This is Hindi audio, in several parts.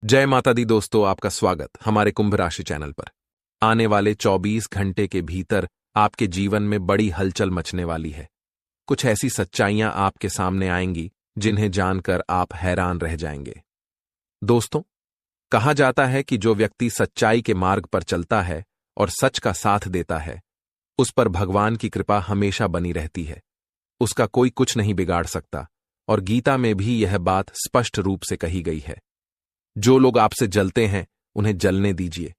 जय माता दी दोस्तों, आपका स्वागत हमारे कुंभ राशि चैनल पर। आने वाले 24 घंटे के भीतर आपके जीवन में बड़ी हलचल मचने वाली है। कुछ ऐसी सच्चाइयां आपके सामने आएंगी जिन्हें जानकर आप हैरान रह जाएंगे। दोस्तों, कहा जाता है कि जो व्यक्ति सच्चाई के मार्ग पर चलता है और सच का साथ देता है, उस पर भगवान की कृपा हमेशा बनी रहती है। उसका कोई कुछ नहीं बिगाड़ सकता, और गीता में भी यह बात स्पष्ट रूप से कही गई है। जो लोग आपसे जलते हैं, उन्हें जलने दीजिए।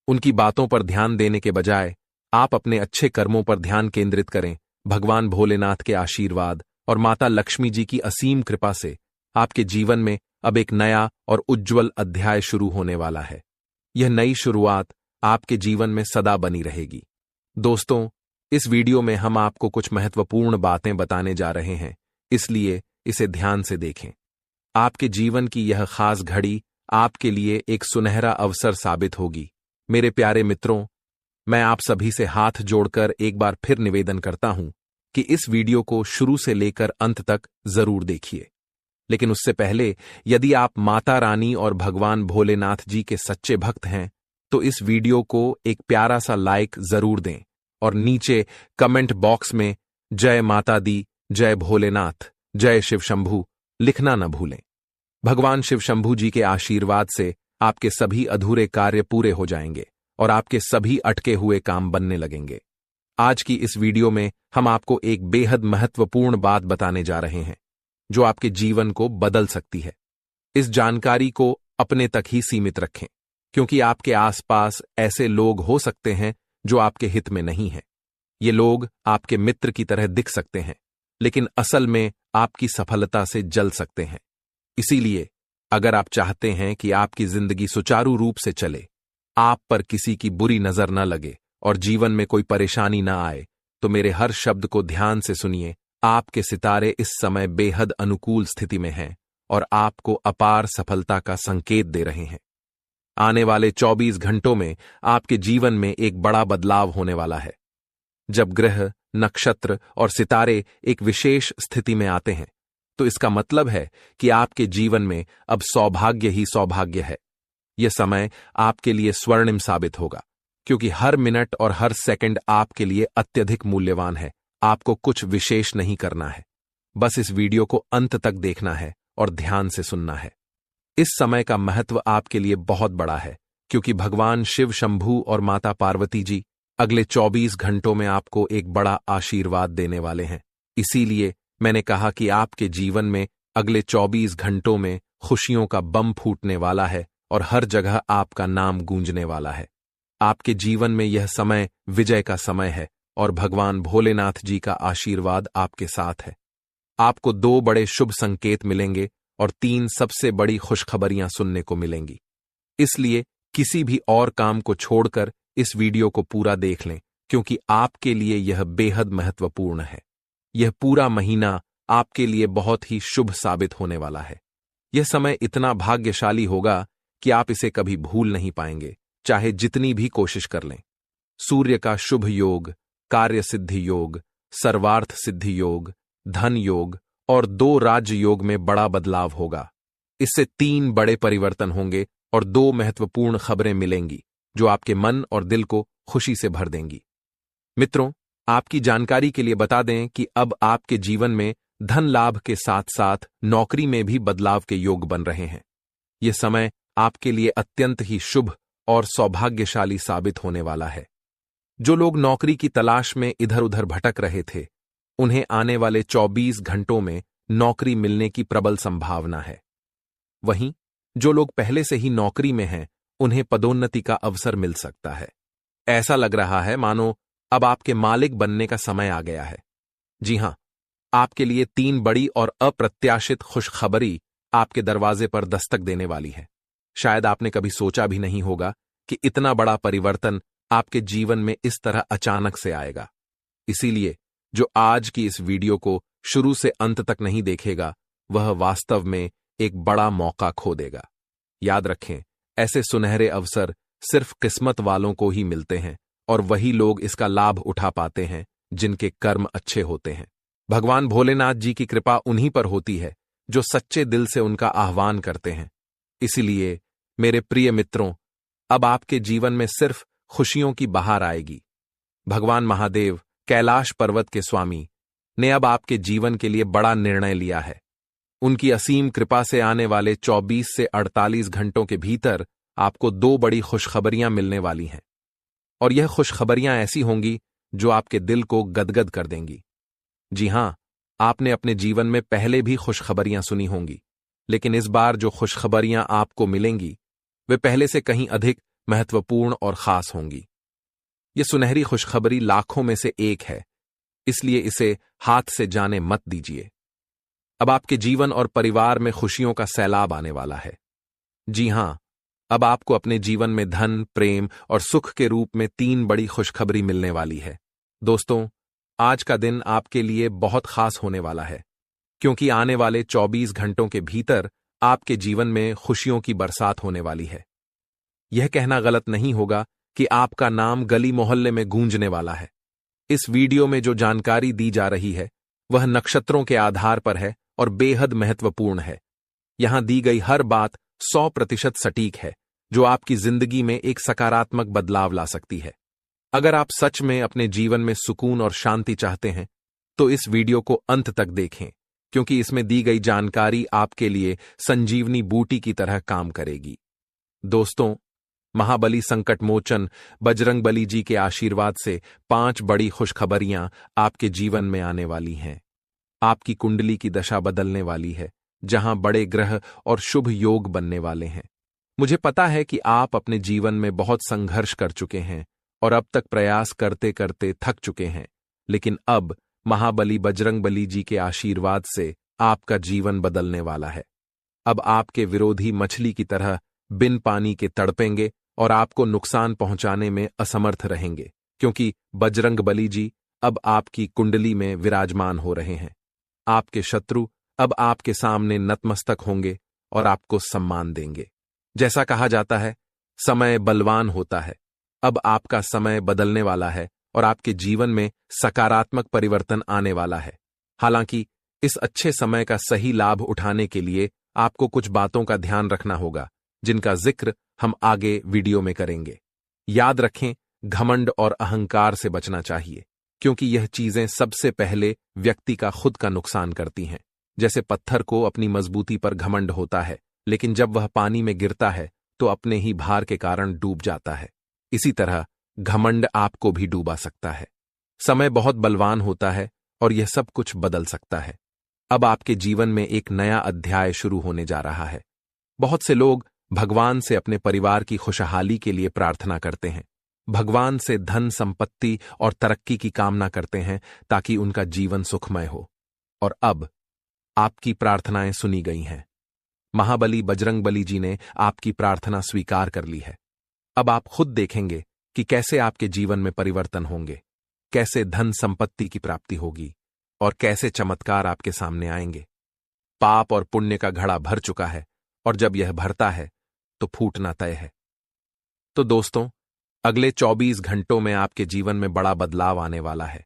उनकी बातों पर ध्यान देने के बजाय आप अपने अच्छे कर्मों पर ध्यान केंद्रित करें। भगवान भोलेनाथ के आशीर्वाद और माता लक्ष्मी जी की असीम कृपा से आपके जीवन में अब एक नया और उज्ज्वल अध्याय शुरू होने वाला है। यह नई शुरुआत आपके जीवन में सदा बनी रहेगी। दोस्तों, इस वीडियो में हम आपको कुछ महत्वपूर्ण बातें बताने जा रहे हैं, इसलिए इसे ध्यान से देखें। आपके जीवन की यह खास घड़ी आपके लिए एक सुनहरा अवसर साबित होगी। मेरे प्यारे मित्रों, मैं आप सभी से हाथ जोड़कर एक बार फिर निवेदन करता हूं कि इस वीडियो को शुरू से लेकर अंत तक जरूर देखिए। लेकिन उससे पहले, यदि आप माता रानी और भगवान भोलेनाथ जी के सच्चे भक्त हैं, तो इस वीडियो को एक प्यारा सा लाइक जरूर दें और नीचे कमेंट बॉक्स में जय माता दी, जय भोलेनाथ, जय शिव शंभू लिखना न भूलें। भगवान शिव शंभू जी के आशीर्वाद से आपके सभी अधूरे कार्य पूरे हो जाएंगे और आपके सभी अटके हुए काम बनने लगेंगे। आज की इस वीडियो में हम आपको एक बेहद महत्वपूर्ण बात बताने जा रहे हैं, जो आपके जीवन को बदल सकती है। इस जानकारी को अपने तक ही सीमित रखें, क्योंकि आपके आसपास ऐसे लोग हो सकते हैं जो आपके हित में नहीं हैं। ये लोग आपके मित्र की तरह दिख सकते हैं, लेकिन असल में आपकी सफलता से जल सकते हैं। इसीलिए अगर आप चाहते हैं कि आपकी जिंदगी सुचारू रूप से चले, आप पर किसी की बुरी नजर न लगे और जीवन में कोई परेशानी न आए, तो मेरे हर शब्द को ध्यान से सुनिए। आपके सितारे इस समय बेहद अनुकूल स्थिति में हैं और आपको अपार सफलता का संकेत दे रहे हैं। आने वाले 24 घंटों में आपके जीवन में एक बड़ा बदलाव होने वाला है। जब ग्रह, नक्षत्र और सितारे एक विशेष स्थिति में आते हैं, तो इसका मतलब है कि आपके जीवन में अब सौभाग्य ही सौभाग्य है। यह समय आपके लिए स्वर्णिम साबित होगा, क्योंकि हर मिनट और हर सेकंड आपके लिए अत्यधिक मूल्यवान है। आपको कुछ विशेष नहीं करना है, बस इस वीडियो को अंत तक देखना है और ध्यान से सुनना है। इस समय का महत्व आपके लिए बहुत बड़ा है, क्योंकि भगवान शिव शंभू और माता पार्वती जी अगले 24 घंटों में आपको एक बड़ा आशीर्वाद देने वाले हैं। इसीलिए मैंने कहा कि आपके जीवन में अगले 24 घंटों में खुशियों का बम फूटने वाला है और हर जगह आपका नाम गूंजने वाला है। आपके जीवन में यह समय विजय का समय है और भगवान भोलेनाथ जी का आशीर्वाद आपके साथ है। आपको 2 बड़े शुभ संकेत मिलेंगे और 3 सबसे बड़ी खुशखबरियां सुनने को मिलेंगी। इसलिए किसी भी और काम को छोड़कर इस वीडियो को पूरा देख लें, क्योंकि आपके लिए यह बेहद महत्वपूर्ण है। यह पूरा महीना आपके लिए बहुत ही शुभ साबित होने वाला है। यह समय इतना भाग्यशाली होगा कि आप इसे कभी भूल नहीं पाएंगे, चाहे जितनी भी कोशिश कर लें। सूर्य का शुभ योग, कार्य सिद्धि योग, सर्वार्थ सिद्धि योग, धन योग और 2 राज्य योग में बड़ा बदलाव होगा। इससे 3 बड़े परिवर्तन होंगे और 2 महत्वपूर्ण खबरें मिलेंगी, जो आपके मन और दिल को खुशी से भर देंगी। मित्रों, आपकी जानकारी के लिए बता दें कि अब आपके जीवन में धन लाभ के साथ साथ नौकरी में भी बदलाव के योग बन रहे हैं। यह समय आपके लिए अत्यंत ही शुभ और सौभाग्यशाली साबित होने वाला है। जो लोग नौकरी की तलाश में इधर उधर भटक रहे थे, उन्हें आने वाले 24 घंटों में नौकरी मिलने की प्रबल संभावना है। वहीं जो लोग पहले से ही नौकरी में हैं, उन्हें पदोन्नति का अवसर मिल सकता है। ऐसा लग रहा है मानो अब आपके मालिक बनने का समय आ गया है। जी हां, आपके लिए 3 बड़ी और अप्रत्याशित खुशखबरी आपके दरवाजे पर दस्तक देने वाली है। शायद आपने कभी सोचा भी नहीं होगा कि इतना बड़ा परिवर्तन आपके जीवन में इस तरह अचानक से आएगा। इसीलिए जो आज की इस वीडियो को शुरू से अंत तक नहीं देखेगा, वह वास्तव में एक बड़ा मौका खो देगा। याद रखें, ऐसे सुनहरे अवसर सिर्फ किस्मत वालों को ही मिलते हैं और वही लोग इसका लाभ उठा पाते हैं जिनके कर्म अच्छे होते हैं। भगवान भोलेनाथ जी की कृपा उन्हीं पर होती है जो सच्चे दिल से उनका आह्वान करते हैं। इसलिए मेरे प्रिय मित्रों, अब आपके जीवन में सिर्फ खुशियों की बहार आएगी। भगवान महादेव, कैलाश पर्वत के स्वामी, ने अब आपके जीवन के लिए बड़ा निर्णय लिया है। उनकी असीम कृपा से आने वाले 24 से 48 घंटों के भीतर आपको 2 बड़ी खुशखबरियां मिलने वाली हैं। और यह खुशखबरियां ऐसी होंगी जो आपके दिल को गदगद कर देंगी। जी हां, आपने अपने जीवन में पहले भी खुशखबरियां सुनी होंगी, लेकिन इस बार जो खुशखबरियां आपको मिलेंगी वे पहले से कहीं अधिक महत्वपूर्ण और खास होंगी। यह सुनहरी खुशखबरी लाखों में से एक है, इसलिए इसे हाथ से जाने मत दीजिए। अब आपके जीवन और परिवार में खुशियों का सैलाब आने वाला है। जी हां, अब आपको अपने जीवन में धन, प्रेम और सुख के रूप में 3 बड़ी खुशखबरी मिलने वाली है। दोस्तों, आज का दिन आपके लिए बहुत खास होने वाला है, क्योंकि आने वाले 24 घंटों के भीतर आपके जीवन में खुशियों की बरसात होने वाली है। यह कहना गलत नहीं होगा कि आपका नाम गली मोहल्ले में गूंजने वाला है। इस वीडियो में जो जानकारी दी जा रही है वह नक्षत्रों के आधार पर है और बेहद महत्वपूर्ण है। यहां दी गई हर बात 100% सटीक है, जो आपकी जिंदगी में एक सकारात्मक बदलाव ला सकती है। अगर आप सच में अपने जीवन में सुकून और शांति चाहते हैं तो इस वीडियो को अंत तक देखें, क्योंकि इसमें दी गई जानकारी आपके लिए संजीवनी बूटी की तरह काम करेगी। दोस्तों, महाबली संकट मोचन बजरंगबली जी के आशीर्वाद से 5 बड़ी खुशखबरियां आपके जीवन में आने वाली हैं। आपकी कुंडली की दशा बदलने वाली है, जहां बड़े ग्रह और शुभ योग बनने वाले हैं। मुझे पता है कि आप अपने जीवन में बहुत संघर्ष कर चुके हैं और अब तक प्रयास करते करते थक चुके हैं, लेकिन अब महाबली बजरंगबली जी के आशीर्वाद से आपका जीवन बदलने वाला है। अब आपके विरोधी मछली की तरह बिन पानी के तड़पेंगे और आपको नुकसान पहुंचाने में असमर्थ रहेंगे, क्योंकि बजरंगबली जी अब आपकी कुंडली में विराजमान हो रहे हैं। आपके शत्रु अब आपके सामने नतमस्तक होंगे और आपको सम्मान देंगे। जैसा कहा जाता है, समय बलवान होता है। अब आपका समय बदलने वाला है और आपके जीवन में सकारात्मक परिवर्तन आने वाला है। हालांकि इस अच्छे समय का सही लाभ उठाने के लिए आपको कुछ बातों का ध्यान रखना होगा, जिनका जिक्र हम आगे वीडियो में करेंगे। याद रखें, घमंड और अहंकार से बचना चाहिए, क्योंकि यह चीजें सबसे पहले व्यक्ति का खुद का नुकसान करती हैं। जैसे पत्थर को अपनी मजबूती पर घमंड होता है, लेकिन जब वह पानी में गिरता है तो अपने ही भार के कारण डूब जाता है। इसी तरह घमंड आपको भी डूबा सकता है। समय बहुत बलवान होता है और यह सब कुछ बदल सकता है। अब आपके जीवन में एक नया अध्याय शुरू होने जा रहा है। बहुत से लोग भगवान से अपने परिवार की खुशहाली के लिए प्रार्थना करते हैं। भगवान से धन, संपत्ति और तरक्की की कामना करते हैं ताकि उनका जीवन सुखमय हो। और अब आपकी प्रार्थनाएं सुनी गई हैं। महाबली बजरंगबली जी ने आपकी प्रार्थना स्वीकार कर ली है। अब आप खुद देखेंगे कि कैसे आपके जीवन में परिवर्तन होंगे, कैसे धन संपत्ति की प्राप्ति होगी और कैसे चमत्कार आपके सामने आएंगे। पाप और पुण्य का घड़ा भर चुका है और जब यह भरता है तो फूटना तय है। तो दोस्तों, अगले 24 घंटों में आपके जीवन में बड़ा बदलाव आने वाला है,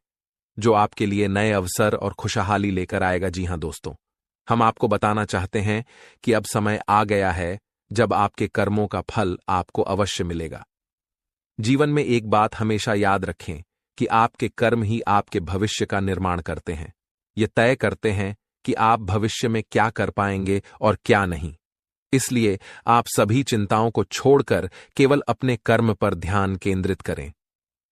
जो आपके लिए नए अवसर और खुशहाली लेकर आएगा। जी हां दोस्तों, हम आपको बताना चाहते हैं कि अब समय आ गया है जब आपके कर्मों का फल आपको अवश्य मिलेगा। जीवन में एक बात हमेशा याद रखें कि आपके कर्म ही आपके भविष्य का निर्माण करते हैं। ये तय करते हैं कि आप भविष्य में क्या कर पाएंगे और क्या नहीं। इसलिए आप सभी चिंताओं को छोड़कर केवल अपने कर्म पर ध्यान केंद्रित करें।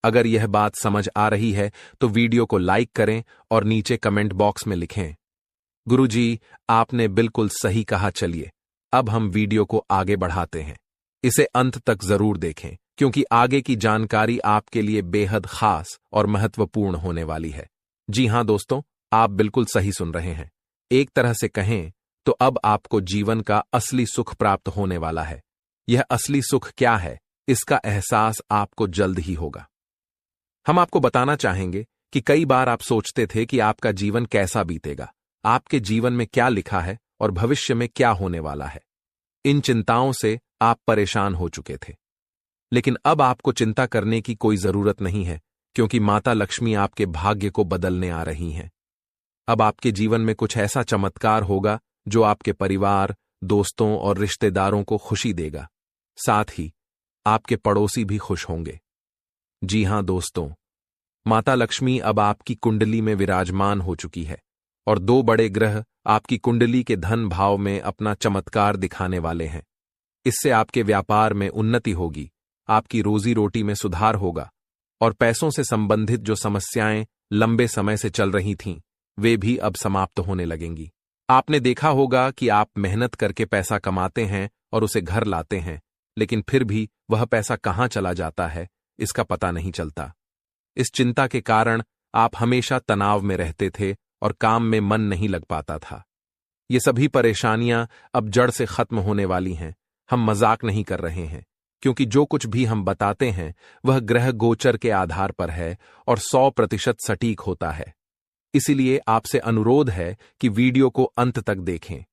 अगर यह बात समझ आ रही है तो वीडियो को लाइक करें और नीचे कमेंट बॉक्स में लिखें, गुरुजी, आपने बिल्कुल सही कहा। चलिए अब हम वीडियो को आगे बढ़ाते हैं। इसे अंत तक जरूर देखें, क्योंकि आगे की जानकारी आपके लिए बेहद खास और महत्वपूर्ण होने वाली है। जी हां दोस्तों, आप बिल्कुल सही सुन रहे हैं। एक तरह से कहें तो अब आपको जीवन का असली सुख प्राप्त होने वाला है। यह असली सुख क्या है, इसका एहसास आपको जल्द ही होगा। हम आपको बताना चाहेंगे कि कई बार आप सोचते थे कि आपका जीवन कैसा बीतेगा, आपके जीवन में क्या लिखा है और भविष्य में क्या होने वाला है। इन चिंताओं से आप परेशान हो चुके थे, लेकिन अब आपको चिंता करने की कोई जरूरत नहीं है, क्योंकि माता लक्ष्मी आपके भाग्य को बदलने आ रही हैं। अब आपके जीवन में कुछ ऐसा चमत्कार होगा जो आपके परिवार, दोस्तों और रिश्तेदारों को खुशी देगा। साथ ही आपके पड़ोसी भी खुश होंगे। जी हां दोस्तों, माता लक्ष्मी अब आपकी कुंडली में विराजमान हो चुकी है और 2 बड़े ग्रह आपकी कुंडली के धन भाव में अपना चमत्कार दिखाने वाले हैं। इससे आपके व्यापार में उन्नति होगी, आपकी रोजी रोटी में सुधार होगा और पैसों से संबंधित जो समस्याएं लंबे समय से चल रही थीं, वे भी अब समाप्त होने लगेंगी। आपने देखा होगा कि आप मेहनत करके पैसा कमाते हैं और उसे घर लाते हैं, लेकिन फिर भी वह पैसा कहां चला जाता है, इसका पता नहीं चलता। इस चिंता के कारण आप हमेशा तनाव में रहते थे और काम में मन नहीं लग पाता था। ये सभी परेशानियां अब जड़ से खत्म होने वाली हैं। हम मजाक नहीं कर रहे हैं, क्योंकि जो कुछ भी हम बताते हैं वह ग्रह गोचर के आधार पर है और 100% सटीक होता है। इसीलिए आपसे अनुरोध है कि वीडियो को अंत तक देखें।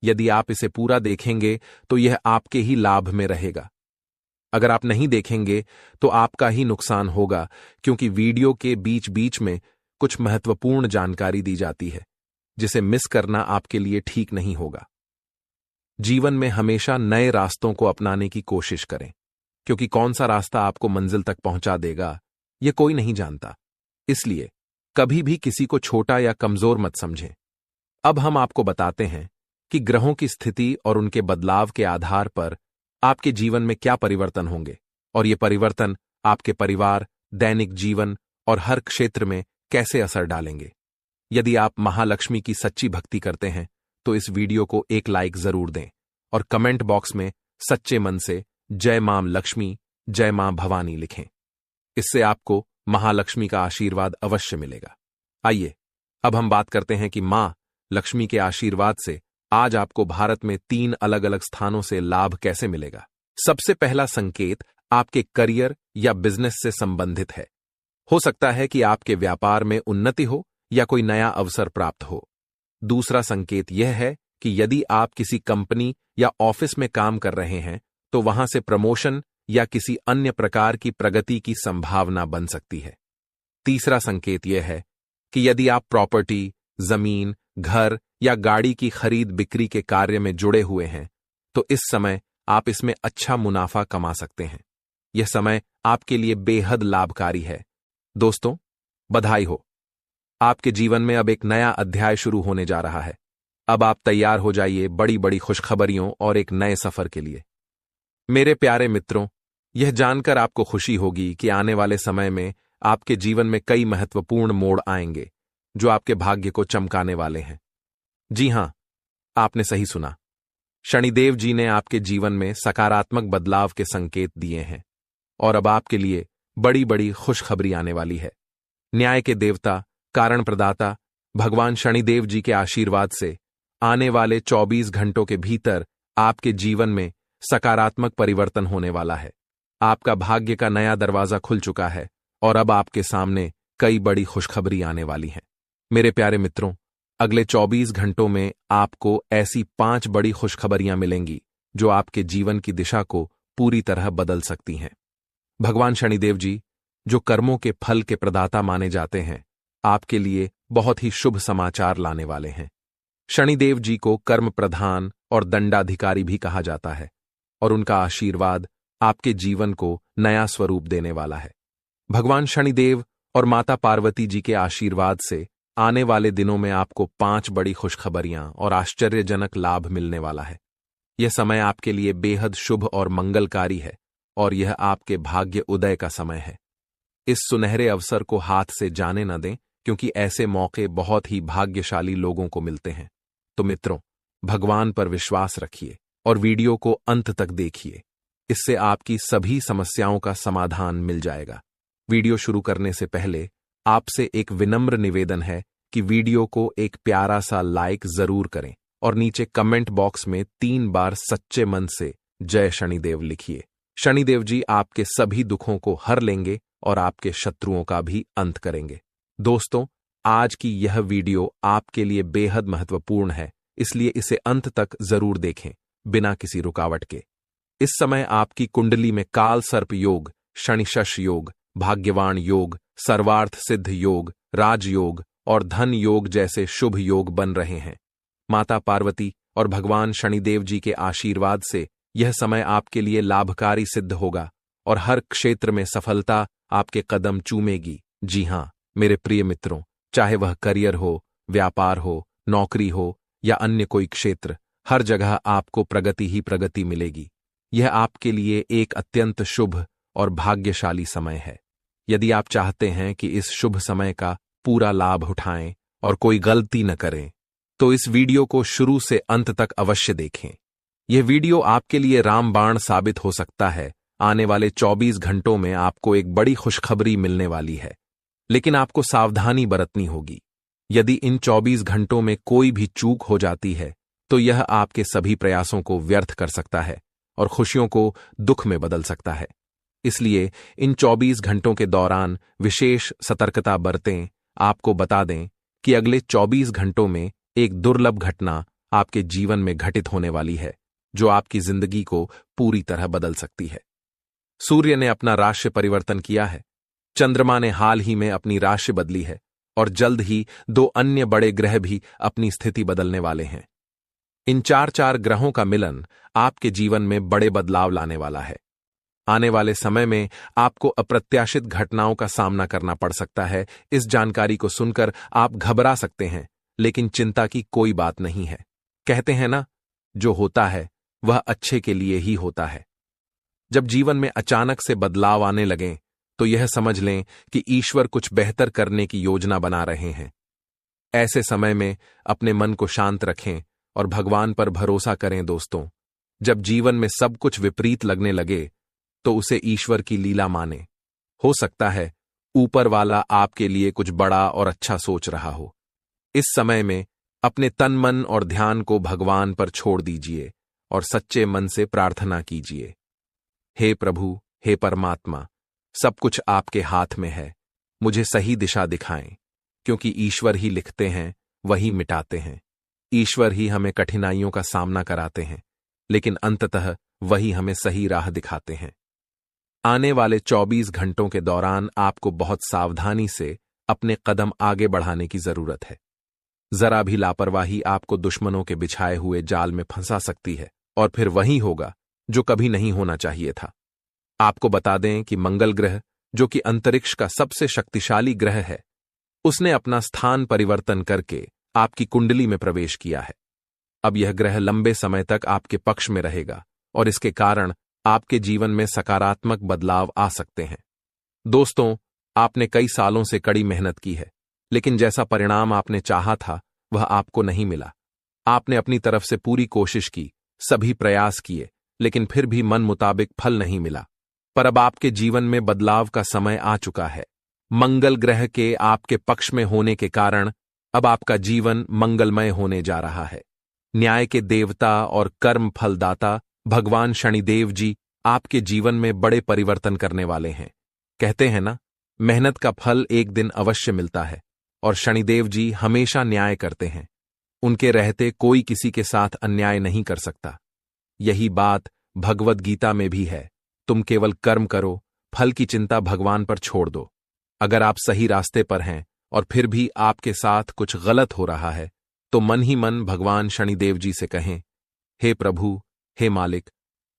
यदि आप इसे पूरा देखेंगे तो यह आपके ही लाभ में रहेगा। अगर आप नहीं देखेंगे तो आपका ही नुकसान होगा, क्योंकि वीडियो के बीच बीच में कुछ महत्वपूर्ण जानकारी दी जाती है, जिसे मिस करना आपके लिए ठीक नहीं होगा। जीवन में हमेशा नए रास्तों को अपनाने की कोशिश करें, क्योंकि कौन सा रास्ता आपको मंजिल तक पहुंचा देगा, यह कोई नहीं जानता। इसलिए कभी भी किसी को छोटा या कमजोर मत समझें। अब हम आपको बताते हैं कि ग्रहों की स्थिति और उनके बदलाव के आधार पर आपके जीवन में क्या परिवर्तन होंगे और ये परिवर्तन आपके परिवार, दैनिक जीवन और हर क्षेत्र में कैसे असर डालेंगे। यदि आप महालक्ष्मी की सच्ची भक्ति करते हैं तो इस वीडियो को एक लाइक जरूर दें और कमेंट बॉक्स में सच्चे मन से जय मां लक्ष्मी, जय मां भवानी लिखें। इससे आपको महालक्ष्मी का आशीर्वाद अवश्य मिलेगा। आइए अब हम बात करते हैं कि मां लक्ष्मी के आशीर्वाद से आज आपको भारत में 3 अलग अलग स्थानों से लाभ कैसे मिलेगा। सबसे पहला संकेत आपके करियर या बिजनेस से संबंधित है। हो सकता है कि आपके व्यापार में उन्नति हो या कोई नया अवसर प्राप्त हो। दूसरा संकेत यह है कि यदि आप किसी कंपनी या ऑफिस में काम कर रहे हैं तो वहां से प्रमोशन या किसी अन्य प्रकार की प्रगति की संभावना बन सकती है। तीसरा संकेत यह है कि यदि आप प्रॉपर्टी, जमीन, घर या गाड़ी की खरीद बिक्री के कार्य में जुड़े हुए हैं तो इस समय आप इसमें अच्छा मुनाफा कमा सकते हैं। यह समय आपके लिए बेहद लाभकारी है। दोस्तों, बधाई हो, आपके जीवन में अब एक नया अध्याय शुरू होने जा रहा है। अब आप तैयार हो जाइए बड़ी बड़ी खुशखबरियों और एक नए सफर के लिए। मेरे प्यारे मित्रों, यह जानकर आपको खुशी होगी कि आने वाले समय में आपके जीवन में कई महत्वपूर्ण मोड़ आएंगे जो आपके भाग्य को चमकाने वाले हैं। जी हां, आपने सही सुना। शनिदेव जी ने आपके जीवन में सकारात्मक बदलाव के संकेत दिए हैं और अब आपके लिए बड़ी बड़ी खुशखबरी आने वाली है। न्याय के देवता, कारण प्रदाता भगवान शनिदेव जी के आशीर्वाद से आने वाले 24 घंटों के भीतर आपके जीवन में सकारात्मक परिवर्तन होने वाला है। आपका भाग्य का नया दरवाजा खुल चुका है और अब आपके सामने कई बड़ी खुशखबरी आने वाली हैं। मेरे प्यारे मित्रों, अगले 24 घंटों में आपको ऐसी 5 बड़ी खुशखबरियां मिलेंगी जो आपके जीवन की दिशा को पूरी तरह बदल सकती हैं। भगवान शनिदेव जी, जो कर्मों के फल के प्रदाता माने जाते हैं, आपके लिए बहुत ही शुभ समाचार लाने वाले हैं। शनिदेव जी को कर्म प्रधान और दंडाधिकारी भी कहा जाता है और उनका आशीर्वाद आपके जीवन को नया स्वरूप देने वाला है। भगवान शनिदेव और माता पार्वती जी के आशीर्वाद से आने वाले दिनों में आपको 5 बड़ी खुशखबरियां और आश्चर्यजनक लाभ मिलने वाला है। यह समय आपके लिए बेहद शुभ और मंगलकारी है और यह आपके भाग्य उदय का समय है। इस सुनहरे अवसर को हाथ से जाने न दें, क्योंकि ऐसे मौके बहुत ही भाग्यशाली लोगों को मिलते हैं। तो मित्रों, भगवान पर विश्वास रखिए और वीडियो को अंत तक देखिए। इससे आपकी सभी समस्याओं का समाधान मिल जाएगा। वीडियो शुरू करने से पहले आपसे एक विनम्र निवेदन है कि वीडियो को एक प्यारा सा लाइक जरूर करें और नीचे कमेंट बॉक्स में 3 बार सच्चे मन से जय शनिदेव लिखिए। शनिदेव जी आपके सभी दुखों को हर लेंगे और आपके शत्रुओं का भी अंत करेंगे। दोस्तों, आज की यह वीडियो आपके लिए बेहद महत्वपूर्ण है, इसलिए इसे अंत तक जरूर देखें बिना किसी रुकावट के। इस समय आपकी कुंडली में काल सर्प योग, शनिशश योग, भाग्यवान योग, सर्वार्थ सिद्ध योग, राजयोग और धन योग जैसे शुभ योग बन रहे हैं। माता पार्वती और भगवान शनिदेव जी के आशीर्वाद से यह समय आपके लिए लाभकारी सिद्ध होगा और हर क्षेत्र में सफलता आपके कदम चूमेगी। जी हां मेरे प्रिय मित्रों, चाहे वह करियर हो, व्यापार हो, नौकरी हो या अन्य कोई क्षेत्र, हर जगह आपको प्रगति ही प्रगति मिलेगी। यह आपके लिए एक अत्यंत शुभ और भाग्यशाली समय है। यदि आप चाहते हैं कि इस शुभ समय का पूरा लाभ उठाएं और कोई गलती न करें, तो इस वीडियो को शुरू से अंत तक अवश्य देखें। यह वीडियो आपके लिए रामबाण साबित हो सकता है। आने वाले 24 घंटों में आपको एक बड़ी खुशखबरी मिलने वाली है, लेकिन आपको सावधानी बरतनी होगी। यदि इन 24 घंटों में कोई भी चूक हो जाती है, तो यह आपके सभी प्रयासों को व्यर्थ कर सकता है और खुशियों को दुख में बदल सकता है। इसलिए इन 24 घंटों के दौरान विशेष सतर्कता बरतें। आपको बता दें कि अगले 24 घंटों में एक दुर्लभ घटना आपके जीवन में घटित होने वाली है, जो आपकी जिंदगी को पूरी तरह बदल सकती है। सूर्य ने अपना राशि परिवर्तन किया है, चंद्रमा ने हाल ही में अपनी राशि बदली है और जल्द ही 2 अन्य बड़े ग्रह भी अपनी स्थिति बदलने वाले हैं। इन 4 ग्रहों का मिलन आपके जीवन में बड़े बदलाव लाने वाला है। आने वाले समय में आपको अप्रत्याशित घटनाओं का सामना करना पड़ सकता है। इस जानकारी को सुनकर आप घबरा सकते हैं, लेकिन चिंता की कोई बात नहीं है। कहते हैं ना, जो होता है वह अच्छे के लिए ही होता है। जब जीवन में अचानक से बदलाव आने लगें, तो यह समझ लें कि ईश्वर कुछ बेहतर करने की योजना बना रहे हैं। ऐसे समय में अपने मन को शांत रखें और भगवान पर भरोसा करें। दोस्तों, जब जीवन में सब कुछ विपरीत लगने लगे, तो उसे ईश्वर की लीला माने। हो सकता है ऊपर वाला आपके लिए कुछ बड़ा और अच्छा सोच रहा हो। इस समय में अपने तन मन और ध्यान को भगवान पर छोड़ दीजिए और सच्चे मन से प्रार्थना कीजिए। हे प्रभु, हे परमात्मा, सब कुछ आपके हाथ में है। मुझे सही दिशा दिखाएं, क्योंकि ईश्वर ही लिखते हैं, वही मिटाते हैं। ईश्वर ही हमें कठिनाइयों का सामना कराते हैं, लेकिन अंततः वही हमें सही राह दिखाते हैं। आने वाले 24 घंटों के दौरान आपको बहुत सावधानी से अपने कदम आगे बढ़ाने की जरूरत है। जरा भी लापरवाही आपको दुश्मनों के बिछाए हुए जाल में फंसा सकती है और फिर वही होगा जो कभी नहीं होना चाहिए था। आपको बता दें कि मंगल ग्रह, जो कि अंतरिक्ष का सबसे शक्तिशाली ग्रह है, उसने अपना स्थान परिवर्तन करके आपकी कुंडली में प्रवेश किया है। अब यह ग्रह लंबे समय तक आपके पक्ष में रहेगा और इसके कारण आपके जीवन में सकारात्मक बदलाव आ सकते हैं। दोस्तों, आपने कई सालों से कड़ी मेहनत की है, लेकिन जैसा परिणाम आपने चाहा था वह आपको नहीं मिला। आपने अपनी तरफ से पूरी कोशिश की, सभी प्रयास किए, लेकिन फिर भी मन मुताबिक फल नहीं मिला। पर अब आपके जीवन में बदलाव का समय आ चुका है। मंगल ग्रह के आपके पक्ष में होने के कारण अब आपका जीवन मंगलमय होने जा रहा है। न्याय के देवता और कर्म फलदाता भगवान शनिदेव जी आपके जीवन में बड़े परिवर्तन करने वाले हैं। कहते हैं ना, मेहनत का फल एक दिन अवश्य मिलता है और शनिदेव जी हमेशा न्याय करते हैं। उनके रहते कोई किसी के साथ अन्याय नहीं कर सकता। यही बात भगवद गीता में भी है। तुम केवल कर्म करो, फल की चिंता भगवान पर छोड़ दो। अगर आप सही रास्ते पर हैं और फिर भी आपके साथ कुछ गलत हो रहा है, तो मन ही मन भगवान शनिदेव जी से कहें, हे प्रभु, हे मालिक,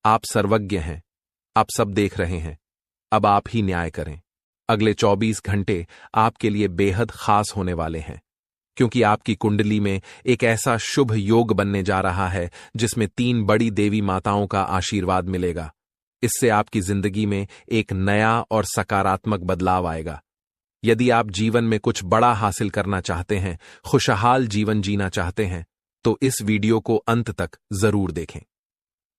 आप सर्वज्ञ हैं, आप सब देख रहे हैं, अब आप ही न्याय करें। अगले 24 घंटे आपके लिए बेहद खास होने वाले हैं, क्योंकि आपकी कुंडली में एक ऐसा शुभ योग बनने जा रहा है जिसमें 3 बड़ी देवी माताओं का आशीर्वाद मिलेगा। इससे आपकी जिंदगी में एक नया और सकारात्मक बदलाव आएगा। यदि आप जीवन में कुछ बड़ा हासिल करना चाहते हैं, खुशहाल जीवन जीना चाहते हैं, तो इस वीडियो को अंत तक जरूर देखें।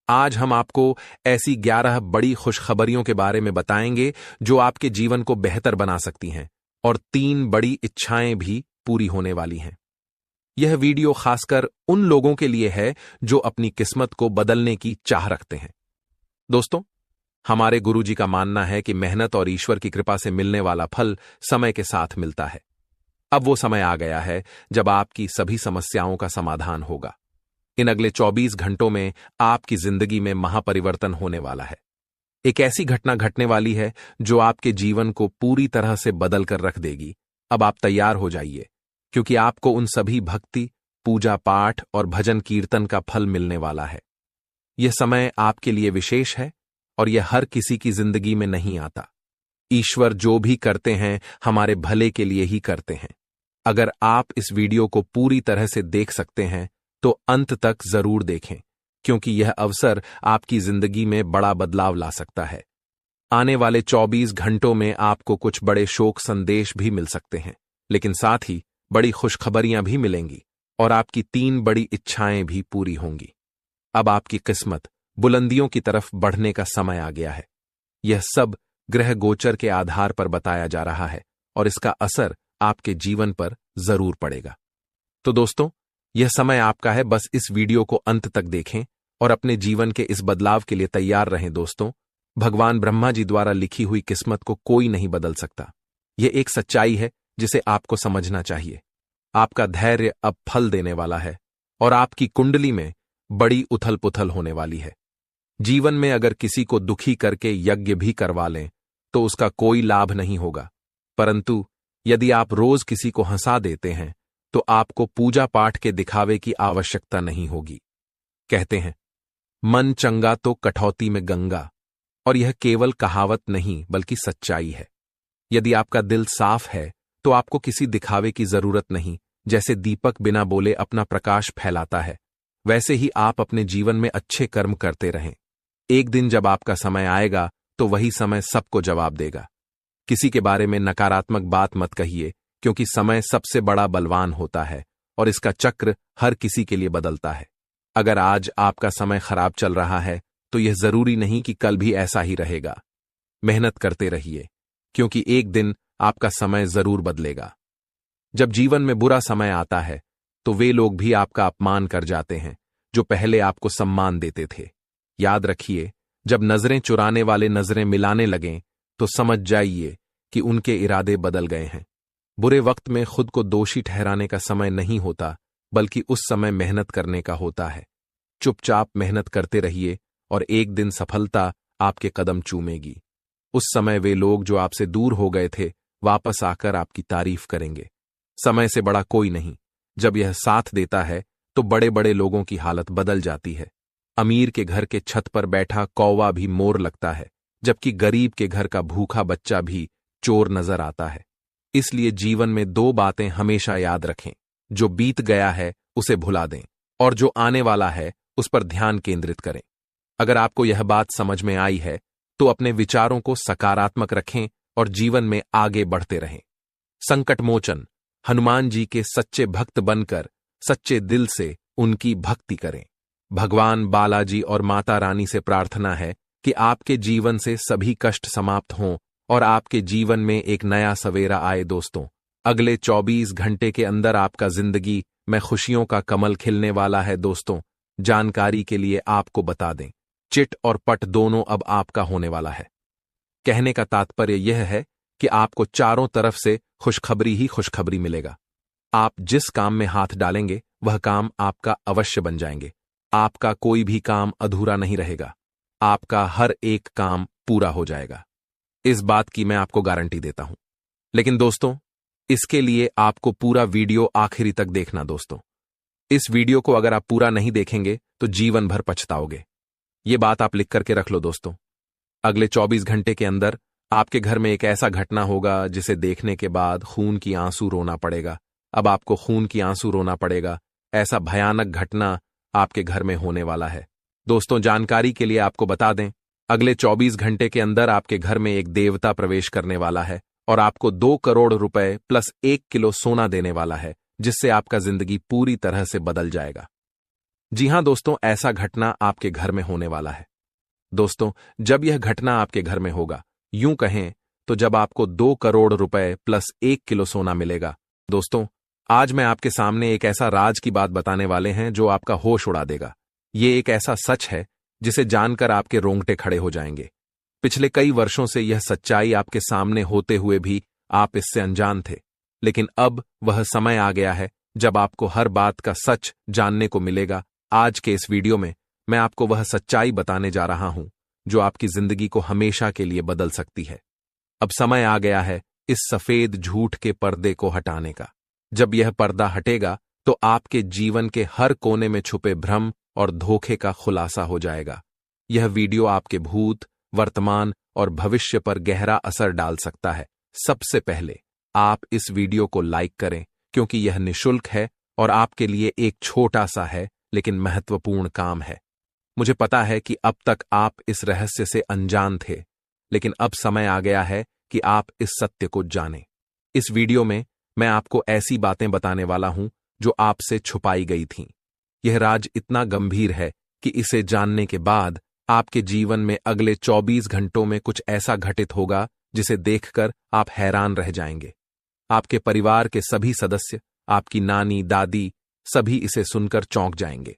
आज हम आपको ऐसी 11 बड़ी खुशखबरियों के बारे में बताएंगे जो आपके जीवन को बेहतर बना सकती हैं और 3 बड़ी इच्छाएं भी पूरी होने वाली हैं। यह वीडियो खासकर उन लोगों के लिए है जो अपनी किस्मत को बदलने की चाह रखते हैं। दोस्तों, हमारे गुरुजी का मानना है कि मेहनत और ईश्वर की कृपा से मिलने वाला फल समय के साथ मिलता है। अब वो समय आ गया है जब आपकी सभी समस्याओं का समाधान होगा। इन अगले 24 घंटों में आपकी जिंदगी में महापरिवर्तन होने वाला है। एक ऐसी घटना घटने वाली है जो आपके जीवन को पूरी तरह से बदल कर रख देगी। अब आप तैयार हो जाइए, क्योंकि आपको उन सभी भक्ति, पूजा पाठ और भजन कीर्तन का फल मिलने वाला है। यह समय आपके लिए विशेष है और यह हर किसी की जिंदगी में नहीं आता। ईश्वर जो भी करते हैं हमारे भले के लिए ही करते हैं। अगर आप इस वीडियो को पूरी तरह से देख सकते हैं तो अंत तक जरूर देखें, क्योंकि यह अवसर आपकी जिंदगी में बड़ा बदलाव ला सकता है। आने वाले 24 घंटों में आपको कुछ बड़े शोक संदेश भी मिल सकते हैं, लेकिन साथ ही बड़ी खुशखबरियां भी मिलेंगी और आपकी 3 बड़ी इच्छाएं भी पूरी होंगी। अब आपकी किस्मत बुलंदियों की तरफ बढ़ने का समय आ गया है। यह सब ग्रह गोचर के आधार पर बताया जा रहा है और इसका असर आपके जीवन पर जरूर पड़ेगा। तो दोस्तों, यह समय आपका है, बस इस वीडियो को अंत तक देखें और अपने जीवन के इस बदलाव के लिए तैयार रहें। दोस्तों, भगवान ब्रह्मा जी द्वारा लिखी हुई किस्मत को कोई नहीं बदल सकता। यह एक सच्चाई है जिसे आपको समझना चाहिए। आपका धैर्य अब फल देने वाला है और आपकी कुंडली में बड़ी उथल पुथल होने वाली है। जीवन में अगर किसी को दुखी करके यज्ञ भी करवा लें तो उसका कोई लाभ नहीं होगा, परंतु यदि आप रोज किसी को हंसा देते हैं तो आपको पूजा पाठ के दिखावे की आवश्यकता नहीं होगी। कहते हैं, मन चंगा तो कठौती में गंगा, और यह केवल कहावत नहीं बल्कि सच्चाई है। यदि आपका दिल साफ है तो आपको किसी दिखावे की जरूरत नहीं। जैसे दीपक बिना बोले अपना प्रकाश फैलाता है, वैसे ही आप अपने जीवन में अच्छे कर्म करते रहें। एक दिन जब आपका समय आएगा तो वही समय सबको जवाब देगा। किसी के बारे में नकारात्मक बात मत कहिए, क्योंकि समय सबसे बड़ा बलवान होता है और इसका चक्र हर किसी के लिए बदलता है। अगर आज आपका समय खराब चल रहा है तो यह जरूरी नहीं कि कल भी ऐसा ही रहेगा। मेहनत करते रहिए, क्योंकि एक दिन आपका समय जरूर बदलेगा। जब जीवन में बुरा समय आता है तो वे लोग भी आपका अपमान कर जाते हैं जो पहले आपको सम्मान देते थे। याद रखिए, जब नजरें चुराने वाले नजरें मिलाने लगें तो समझ जाइए कि उनके इरादे बदल गए हैं। बुरे वक्त में खुद को दोषी ठहराने का समय नहीं होता, बल्कि उस समय मेहनत करने का होता है। चुपचाप मेहनत करते रहिए और एक दिन सफलता आपके कदम चूमेगी। उस समय वे लोग जो आपसे दूर हो गए थे वापस आकर आपकी तारीफ करेंगे। समय से बड़ा कोई नहीं। जब यह साथ देता है तो बड़े बड़े लोगों की हालत बदल जाती है। अमीर के घर के छत पर बैठा कौवा भी मोर लगता है, जबकि गरीब के घर का भूखा बच्चा भी चोर नजर आता है। इसलिए जीवन में 2 बातें हमेशा याद रखें, जो बीत गया है उसे भुला दें और जो आने वाला है उस पर ध्यान केंद्रित करें। अगर आपको यह बात समझ में आई है तो अपने विचारों को सकारात्मक रखें और जीवन में आगे बढ़ते रहें। संकट मोचन हनुमान जी के सच्चे भक्त बनकर सच्चे दिल से उनकी भक्ति करें। भगवान बालाजी और माता रानी से प्रार्थना है कि आपके जीवन से सभी कष्ट समाप्त हों और आपके जीवन में एक नया सवेरा आए। दोस्तों, अगले 24 घंटे के अंदर आपका जिंदगी में खुशियों का कमल खिलने वाला है। दोस्तों, जानकारी के लिए आपको बता दें, चिट और पट दोनों अब आपका होने वाला है। कहने का तात्पर्य यह है कि आपको चारों तरफ से खुशखबरी ही खुशखबरी मिलेगा। आप जिस काम में हाथ डालेंगे वह काम आपका अवश्य बन जाएंगे। आपका कोई भी काम अधूरा नहीं रहेगा। आपका हर एक काम पूरा हो जाएगा। इस बात की मैं आपको गारंटी देता हूं। लेकिन दोस्तों, इसके लिए आपको पूरा वीडियो आखिरी तक देखना। दोस्तों, इस वीडियो को अगर आप पूरा नहीं देखेंगे तो जीवन भर पछताओगे। ये बात आप लिख करके रख लो। दोस्तों, अगले 24 घंटे के अंदर आपके घर में एक ऐसा घटना होगा जिसे देखने के बाद खून की आंसू रोना पड़ेगा। अब आपको खून की आंसू रोना पड़ेगा। ऐसा भयानक घटना आपके घर में होने वाला है। दोस्तों, जानकारी के लिए आपको बता दें, अगले 24 घंटे के अंदर आपके घर में एक देवता प्रवेश करने वाला है और आपको 2 करोड़ रुपए प्लस 1 किलो सोना देने वाला है, जिससे आपका जिंदगी पूरी तरह से बदल जाएगा। जी हां दोस्तों, ऐसा घटना आपके घर में होने वाला है। दोस्तों, जब यह घटना आपके घर में होगा, यूं कहें तो जब आपको 2 करोड़ रुपए प्लस 1 किलो सोना मिलेगा। दोस्तों, आज मैं आपके सामने एक ऐसा राज की बात बताने वाले हैं जो आपका होश उड़ा देगा। ये एक ऐसा सच है जिसे जानकर आपके रोंगटे खड़े हो जाएंगे। पिछले कई वर्षों से यह सच्चाई आपके सामने होते हुए भी आप इससे अनजान थे, लेकिन अब वह समय आ गया है जब आपको हर बात का सच जानने को मिलेगा। आज के इस वीडियो में मैं आपको वह सच्चाई बताने जा रहा हूं जो आपकी जिंदगी को हमेशा के लिए बदल सकती है। अब समय आ गया है इस सफेद झूठ के पर्दे को हटाने का। जब यह पर्दा हटेगा तो आपके जीवन के हर कोने में छुपे भ्रम और धोखे का खुलासा हो जाएगा। यह वीडियो आपके भूत, वर्तमान और भविष्य पर गहरा असर डाल सकता है। सबसे पहले आप इस वीडियो को लाइक करें, क्योंकि यह निःशुल्क है और आपके लिए एक छोटा सा है लेकिन महत्वपूर्ण काम है। मुझे पता है कि अब तक आप इस रहस्य से अनजान थे, लेकिन अब समय आ गया है कि आप इस सत्य को जानें। इस वीडियो में मैं आपको ऐसी बातें बताने वाला हूं जो आपसे छुपाई गई थीं। यह राज इतना गंभीर है कि इसे जानने के बाद आपके जीवन में अगले 24 घंटों में कुछ ऐसा घटित होगा जिसे देखकर आप हैरान रह जाएंगे। आपके परिवार के सभी सदस्य, आपकी नानी, दादी, सभी इसे सुनकर चौंक जाएंगे।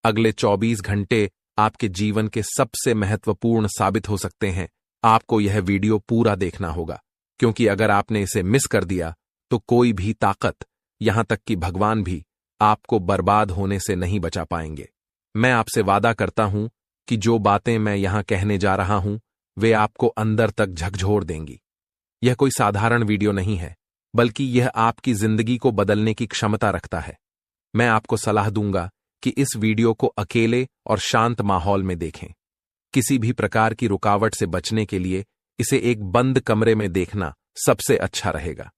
अगले 24 घंटे आपके जीवन के सबसे महत्वपूर्ण साबित हो सकते हैं। आपको यह वीडियो पूरा देखना होगा, क्योंकि अगर आपने इसे मिस कर दिया तो कोई भी ताकत, यहां तक कि भगवान भी, आपको बर्बाद होने से नहीं बचा पाएंगे। मैं आपसे वादा करता हूं कि जो बातें मैं यहां कहने जा रहा हूं वे आपको अंदर तक झकझोर देंगी। यह कोई साधारण वीडियो नहीं है, बल्कि यह आपकी जिंदगी को बदलने की क्षमता रखता है। मैं आपको सलाह दूंगा कि इस वीडियो को अकेले और शांत माहौल में देखें। किसी भी प्रकार की रुकावट से बचने के लिए इसे एक बंद कमरे में देखना सबसे अच्छा रहेगा,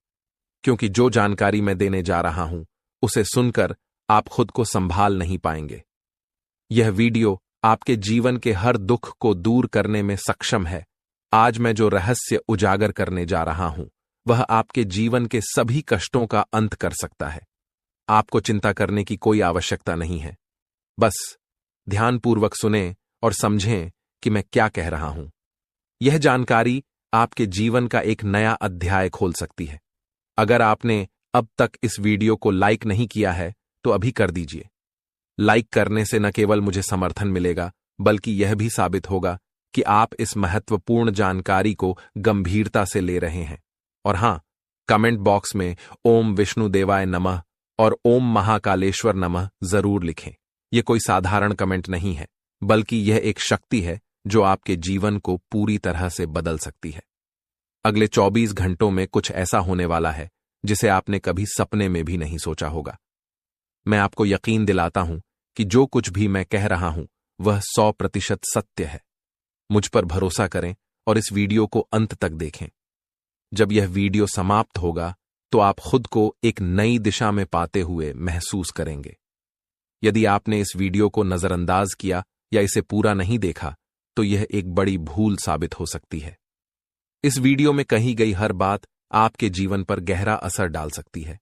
क्योंकि जो जानकारी मैं देने जा रहा हूं उसे सुनकर आप खुद को संभाल नहीं पाएंगे। यह वीडियो आपके जीवन के हर दुख को दूर करने में सक्षम है। आज मैं जो रहस्य उजागर करने जा रहा हूं वह आपके जीवन के सभी कष्टों का अंत कर सकता है। आपको चिंता करने की कोई आवश्यकता नहीं है। बस ध्यानपूर्वक सुनें और समझें कि मैं क्या कह रहा हूं। यह जानकारी आपके जीवन का एक नया अध्याय खोल सकती है। अगर आपने अब तक इस वीडियो को लाइक नहीं किया है तो अभी कर दीजिए। लाइक करने से न केवल मुझे समर्थन मिलेगा, बल्कि यह भी साबित होगा कि आप इस महत्वपूर्ण जानकारी को गंभीरता से ले रहे हैं। और हां, कमेंट बॉक्स में ओम विष्णुदेवाय नमः और ओम महाकालेश्वर नमः जरूर लिखें। यह कोई साधारण कमेंट नहीं है, बल्कि यह एक शक्ति है जो आपके जीवन को पूरी तरह से बदल सकती है। अगले 24 घंटों में कुछ ऐसा होने वाला है जिसे आपने कभी सपने में भी नहीं सोचा होगा। मैं आपको यकीन दिलाता हूं कि जो कुछ भी मैं कह रहा हूं वह 100% सत्य है। मुझ पर भरोसा करें और इस वीडियो को अंत तक देखें। जब यह वीडियो समाप्त होगा तो आप खुद को एक नई दिशा में पाते हुए महसूस करेंगे। यदि आपने इस वीडियो को नजरअंदाज किया या इसे पूरा नहीं देखा तो यह एक बड़ी भूल साबित हो सकती है। इस वीडियो में कही गई हर बात आपके जीवन पर गहरा असर डाल सकती है।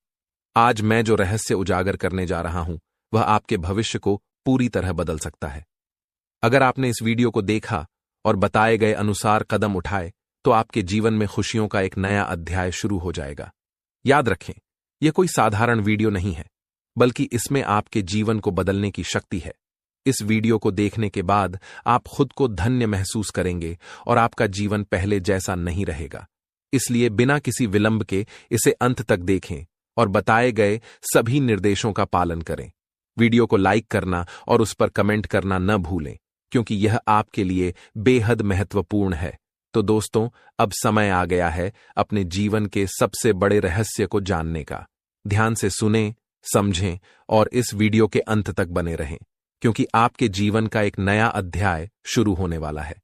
आज मैं जो रहस्य उजागर करने जा रहा हूं वह आपके भविष्य को पूरी तरह बदल सकता है। अगर आपने इस वीडियो को देखा और बताए गए अनुसार कदम उठाए तो आपके जीवन में खुशियों का एक नया अध्याय शुरू हो जाएगा। याद रखें, यह कोई साधारण वीडियो नहीं है, बल्कि इसमें आपके जीवन को बदलने की शक्ति है। इस वीडियो को देखने के बाद आप खुद को धन्य महसूस करेंगे और आपका जीवन पहले जैसा नहीं रहेगा। इसलिए बिना किसी विलंब के इसे अंत तक देखें और बताए गए सभी निर्देशों का पालन करें। वीडियो को लाइक करना और उस पर कमेंट करना न भूलें, क्योंकि यह आपके लिए बेहद महत्वपूर्ण है। तो दोस्तों, अब समय आ गया है अपने जीवन के सबसे बड़े रहस्य को जानने का। ध्यान से सुनें, समझें और इस वीडियो के अंत तक बने रहें, क्योंकि आपके जीवन का एक नया अध्याय शुरू होने वाला है।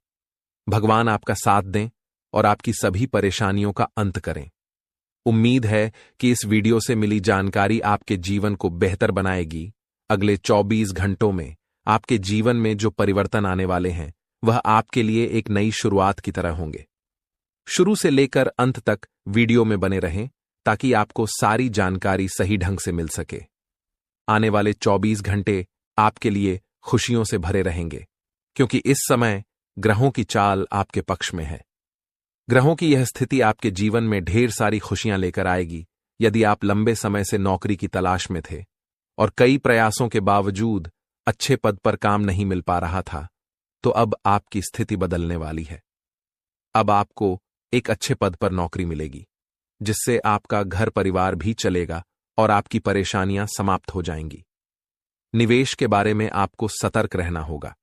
भगवान आपका साथ दें और आपकी सभी परेशानियों का अंत करें। उम्मीद है कि इस वीडियो से मिली जानकारी आपके जीवन को बेहतर बनाएगी। अगले 24 घंटों में आपके जीवन में जो परिवर्तन आने वाले हैं वह आपके लिए एक नई शुरुआत की तरह होंगे। शुरू से लेकर अंत तक वीडियो में बने रहें ताकि आपको सारी जानकारी सही ढंग से मिल सके। आने वाले 24 घंटे आपके लिए खुशियों से भरे रहेंगे, क्योंकि इस समय ग्रहों की चाल आपके पक्ष में है। ग्रहों की यह स्थिति आपके जीवन में ढेर सारी खुशियां लेकर आएगी। यदि आप लंबे समय से नौकरी की तलाश में थे और कई प्रयासों के बावजूद अच्छे पद पर काम नहीं मिल पा रहा था, तो अब आपकी स्थिति बदलने वाली है। अब आपको एक अच्छे पद पर नौकरी मिलेगी, जिससे आपका घर परिवार भी चलेगा और आपकी परेशानियां समाप्त हो जाएंगी। निवेश के बारे में आपको सतर्क रहना होगा।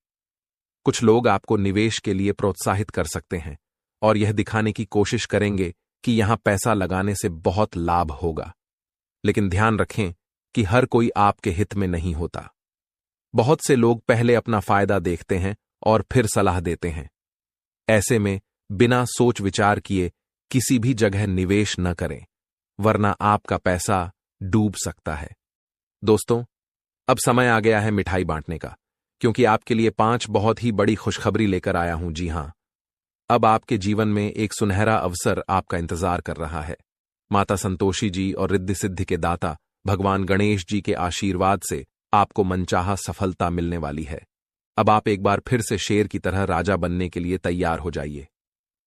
कुछ लोग आपको निवेश के लिए प्रोत्साहित कर सकते हैं और यह दिखाने की कोशिश करेंगे कि यहां पैसा लगाने से बहुत लाभ होगा, लेकिन ध्यान रखें कि हर कोई आपके हित में नहीं होता। बहुत से लोग पहले अपना फायदा देखते हैं और फिर सलाह देते हैं। ऐसे में बिना सोच विचार किए किसी भी जगह निवेश न करें, वरना आपका पैसा डूब सकता है। दोस्तों, अब समय आ गया है मिठाई बांटने का, क्योंकि आपके लिए 5 बहुत ही बड़ी खुशखबरी लेकर आया हूं। जी हां, अब आपके जीवन में एक सुनहरा अवसर आपका इंतजार कर रहा है। माता संतोषी जी और रिद्धि सिद्धि के दाता भगवान गणेश जी के आशीर्वाद से आपको मनचाहा सफलता मिलने वाली है। अब आप एक बार फिर से शेर की तरह राजा बनने के लिए तैयार हो जाइए।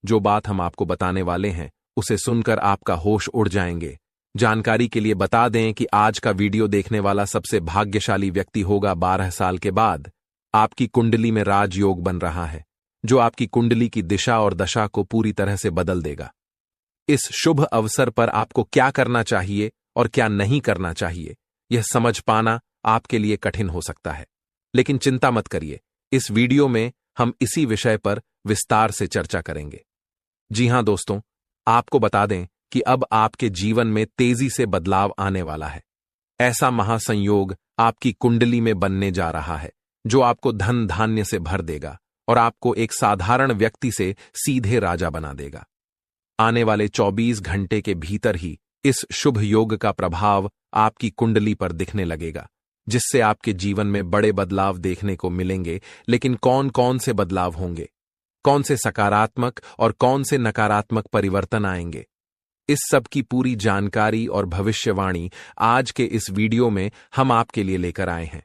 जो बात हम आपको बताने वाले हैं, उसे सुनकर आपका होश उड़ जाएंगे। जानकारी के लिए बता दें कि आज का वीडियो देखने वाला सबसे भाग्यशाली व्यक्ति होगा 12 साल के बाद। आपकी कुंडली में राजयोग बन रहा है, जो आपकी कुंडली की दिशा और दशा को पूरी तरह से बदल देगा। इस शुभ अवसर पर आपको क्या करना चाहिए और क्या नहीं करना चाहिए, यह समझ पाना आपके लिए कठिन हो सकता है। लेकिन चिंता मत करिए, इस वीडियो में हम इसी विषय पर विस्तार से चर्चा करेंगे। जी हां दोस्तों, आपको बता दें कि अब आपके जीवन में तेजी से बदलाव आने वाला है। ऐसा महासंयोग आपकी कुंडली में बनने जा रहा है, जो आपको धन धान्य से भर देगा और आपको एक साधारण व्यक्ति से सीधे राजा बना देगा। आने वाले 24 घंटे के भीतर ही इस शुभ योग का प्रभाव आपकी कुंडली पर दिखने लगेगा, जिससे आपके जीवन में बड़े बदलाव देखने को मिलेंगे। लेकिन कौन कौन से बदलाव होंगे, कौन से सकारात्मक और कौन से नकारात्मक परिवर्तन आएंगे, इस सब की पूरी जानकारी और भविष्यवाणी आज के इस वीडियो में हम आपके लिए लेकर आए हैं।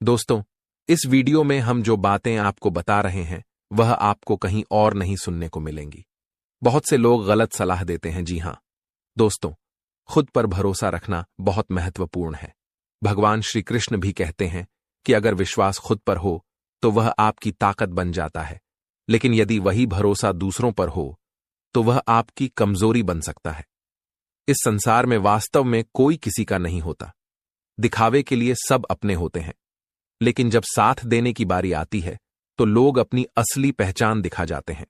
दोस्तों, इस वीडियो में हम जो बातें आपको बता रहे हैं, वह आपको कहीं और नहीं सुनने को मिलेंगी। बहुत से लोग गलत सलाह देते हैं। जी हां दोस्तों, खुद पर भरोसा रखना बहुत महत्वपूर्ण है। भगवान श्री कृष्ण भी कहते हैं कि अगर विश्वास खुद पर हो तो वह आपकी ताकत बन जाता है, लेकिन यदि वही भरोसा दूसरों पर हो तो वह आपकी कमजोरी बन सकता है। इस संसार में वास्तव में कोई किसी का नहीं होता। दिखावे के लिए सब अपने होते हैं, लेकिन जब साथ देने की बारी आती है तो लोग अपनी असली पहचान दिखा जाते हैं।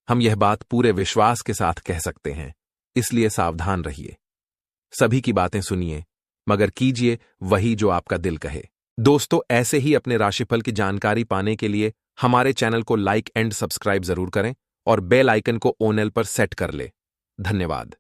हम यह बात पूरे विश्वास के साथ कह सकते हैं, इसलिए सावधान रहिए। सभी की बातें सुनिए, मगर कीजिए वही जो आपका दिल कहे। दोस्तों, ऐसे ही अपने राशिफल की जानकारी पाने के लिए हमारे चैनल को लाइक एंड सब्सक्राइब जरूर करें और बेल आइकन को ऑल पर सेट कर ले। धन्यवाद।